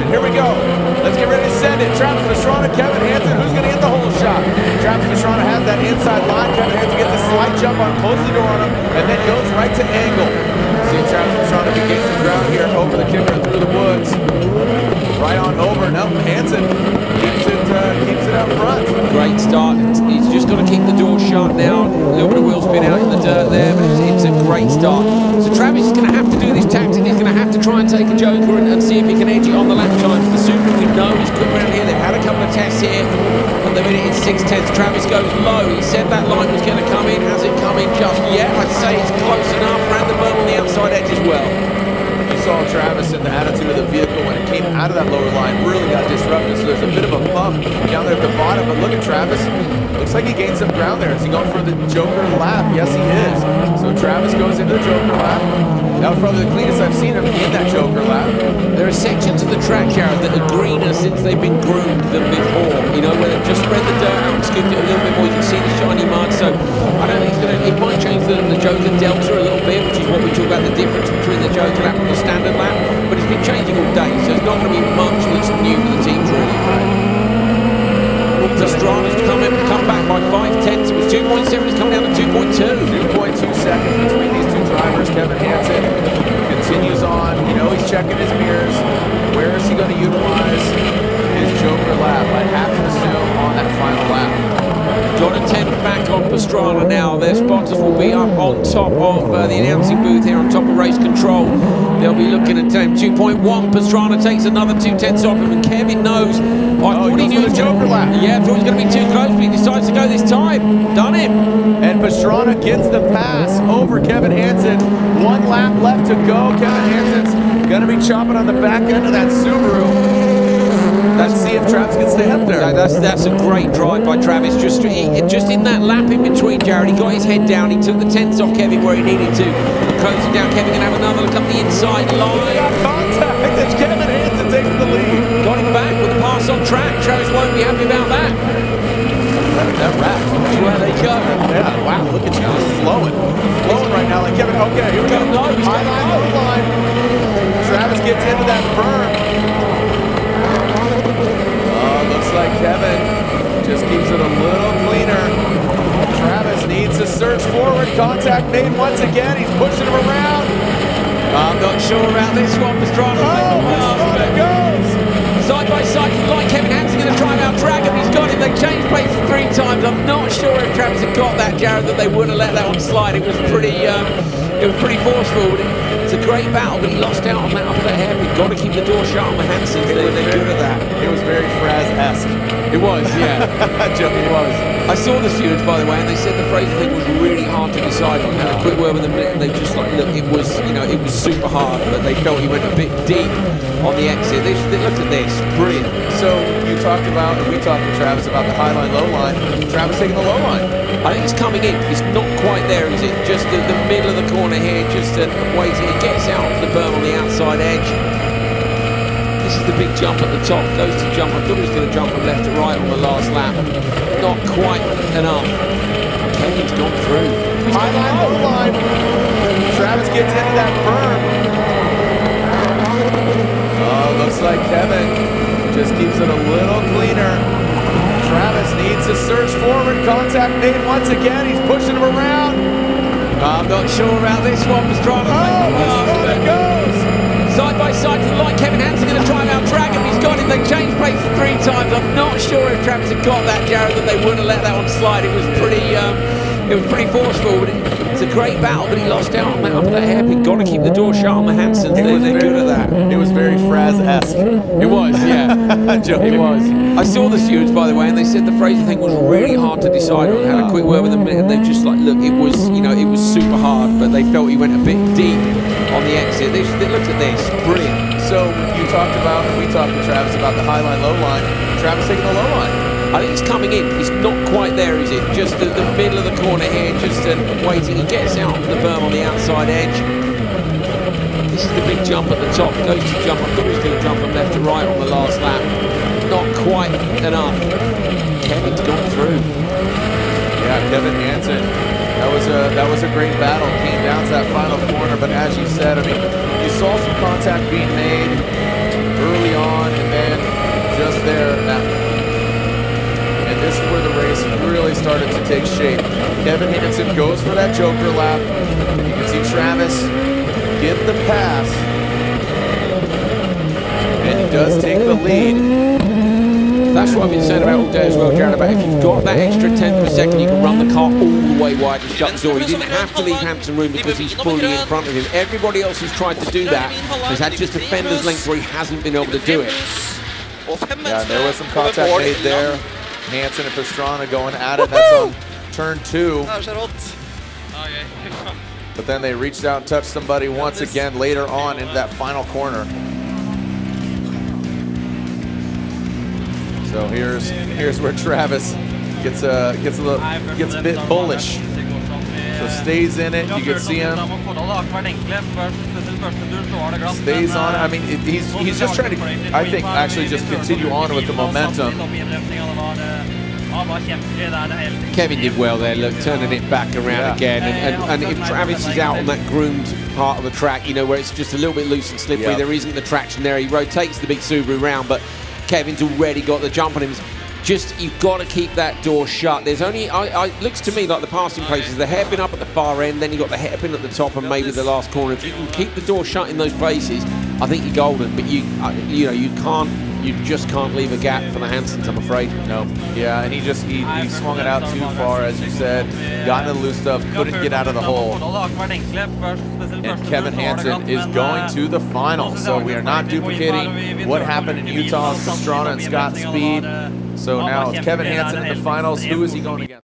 Hansen. Here we go. Let's get ready to send it. Travis Pastrana, Kevin Hansen. Who's going to get the hole shot? Travis Pastrana has that inside line. Kevin Hansen gets a slight jump on, closes the door on him, and then goes right to angle. See Travis Pastrana gains some ground here over the kicker and through the woods. Right on over. No, Hansen keeps it up front. Great start. He's just got to keep the door shut now. A little bit of wheel spin out in the dirt there, but it's a great start. So Travis is going to have to do this tactic. He's going to have to try and take a joker and see if he can edge it on the lap time. The Subaru we know is quick around here. They've had a couple of tests here, and they've been in 6/10. Travis goes low. He said that line was going to come in. Has it come in just yet? I'd say it's close enough. Around the berm on the outside edge as well. You saw Travis in the attitude of the vehicle when it came out of that lower line really got disrupted. So there's a bit of a bump down there at the bottom. But look at Travis. Looks like he gained some ground there. Is he going for the Joker lap? Yes, he is. So Travis goes into the Joker lap. That was probably the cleanest I've seen him in that Joker lap. There are sections of the track, Jared, that are greener since they've been groomed than before. You know, where they've just spread the dirt out and scooped it a little bit more. You can see the shiny mud. So I don't think it might change the Joker delta a little bit, which is what we talk about, the difference between the Joker lap and the standard lap. But it's been changing all day, so it's not going to be much that's new for the teams, really. Pastrana's come back by 5/10. It was 2.7. It's come down to 2.2. 2.2 seconds between these two drivers. Kevin Hansen continues on. You know, he's checking his mirrors. Where is he going to utilize his Joker lap? I'd have to assume on that final lap. Jonathan back on Pastrana now. Their spotters will be up on top of the announcing booth here on top of race control. They'll be looking at time 2.1. Pastrana takes another 2/10 off him, and Kevin knows. I thought he knew he was Joker lap. Yeah, I thought he was going to be too close, but he decides to go this time. Done him. And Pastrana gets the pass over Kevin Hansen. 1 lap left to go. Kevin Hansen's going to be chopping on the back end of that Subaru. Let's see if Travis can stay up there. That's a great drive by Travis. Just in that lap in between, Jared, he got his head down. He took the 10s off Kevin where he needed to. Closing down, Kevin can have another look up the inside line. Contact as Kevin Hansen takes the lead. Got him back with a pass on track. Travis won't be happy about that. That wrap. Where they go. Yeah, wow, look at you. Just flowing right now. Like Kevin, okay, here we go. High line, low line. Travis gets into that berm. Looks like Kevin just keeps it a little cleaner. Travis needs to surge forward. Contact made once again. He's pushing him around. I'm not sure about this one. Pastrana. Pastrana goes. Side by side, like Kevin Hansen going to try and out-drag him. He's got him. They changed places 3 times. I'm not sure if Travis had got that, Jared, that they would have let that one slide. It was pretty forceful. But it's a great battle, but he lost out on that upper hairpin. Got to keep the door shut on the Hansens. They're good at that. It was very Fraz-esque. It was, yeah. It was. I saw the stewards, by the way, and they said the Fraser thing was really hard to decide on. Had a quick word with them, and they just like, look, it was super hard, but they felt he went a bit deep on the exit. They looked at this, brilliant. So we talked to Travis about the high line, low line. Travis taking the low line. I think it's coming in. It's not quite there, is it? Just the middle of the corner here, just waiting. It gets out of the berm on the outside edge. This is the big jump at the top. Goes to jump. I thought he was going to jump from left to right on the last lap. Not quite enough. Kevin's gone through. High line, low line. Travis gets into that berm. Oh, looks like Kevin just keeps it a little cleaner. Travis needs to surge forward. Contact made once again. He's pushing him around. I'm not sure about this one. Pastrana. Pastrana goes. Side by side to the line. Kevin Hansen going to try and out-drag him. He's got him. They changed places 3 times. I'm not sure if Travis had got that, Jared, that they would have let that one slide. It was pretty forceful, but it's a great battle, but he lost out on that upper hairpin. Got to keep the door shut on the Hansens. They're good at that. It was very Fraz-esque. It was, yeah. It was. I saw the stewards, by the way, and they said the Fraser thing was really hard to decide on. Had a quick word with them, and they just like, look, it was super hard, but they felt he went a bit deep on the exit. They looked at this, brilliant. So we talked to Travis about the high line, low line. Travis taking the low line. I think it's coming in. It's not quite there, is it? Just the middle of the corner here, just waiting. He gets out of the berm on the outside edge. This is the big jump at the top. Goes to jump. I thought he was going to jump from left to right on the last lap. Not quite enough. Kevin's gone through. Yeah, Kevin Hansen. That was a great battle. Came down to that final corner, but as you said, I mean, you saw some contact being made early on in takes shape. Kevin Hansen goes for that Joker lap. You can see Travis get the pass. And he does take the lead. That's what I've been saying about all day as well, Jared, about if you've got that extra tenth of a second, you can run the car all the way wide and shut the door. You didn't have to leave Hansen room because he's fully in front of him. Everybody else who's tried to do that has had just a fender's length where he hasn't been able to do it. Yeah, there was some contact made there. Hansen and Pastrana going at it. That's on turn 2. But then they reached out and touched somebody once again later on in that final corner. So here's where Travis gets a bit bullish. So stays in it. You can see him. Stays on it. I mean, he's just trying to, I think, actually just continue on with the momentum. Kevin did well there, look, turning it back around again. And if Travis is out on that groomed part of the track, you know, where it's just a little bit loose and slippery, there isn't the traction there. He rotates the big Subaru round, but Kevin's already got the jump on him. Just, you've got to keep that door shut. There's only, it looks to me like the passing places, the hairpin up at the far end, then you've got the hairpin at the top and maybe the last corner. If you can keep the door shut in those places, I think you're golden. But you know, you just can't leave a gap for the Hansens, I'm afraid. No. Yeah, and he swung it out too far, as you said. Got into the loose stuff, couldn't get out of the hole. And Kevin Hansen is going to the final. So we are not duplicating what happened in Utah, Pastrana and Scott Speed. So now it's Kevin Hansen in the finals. Who is he going against?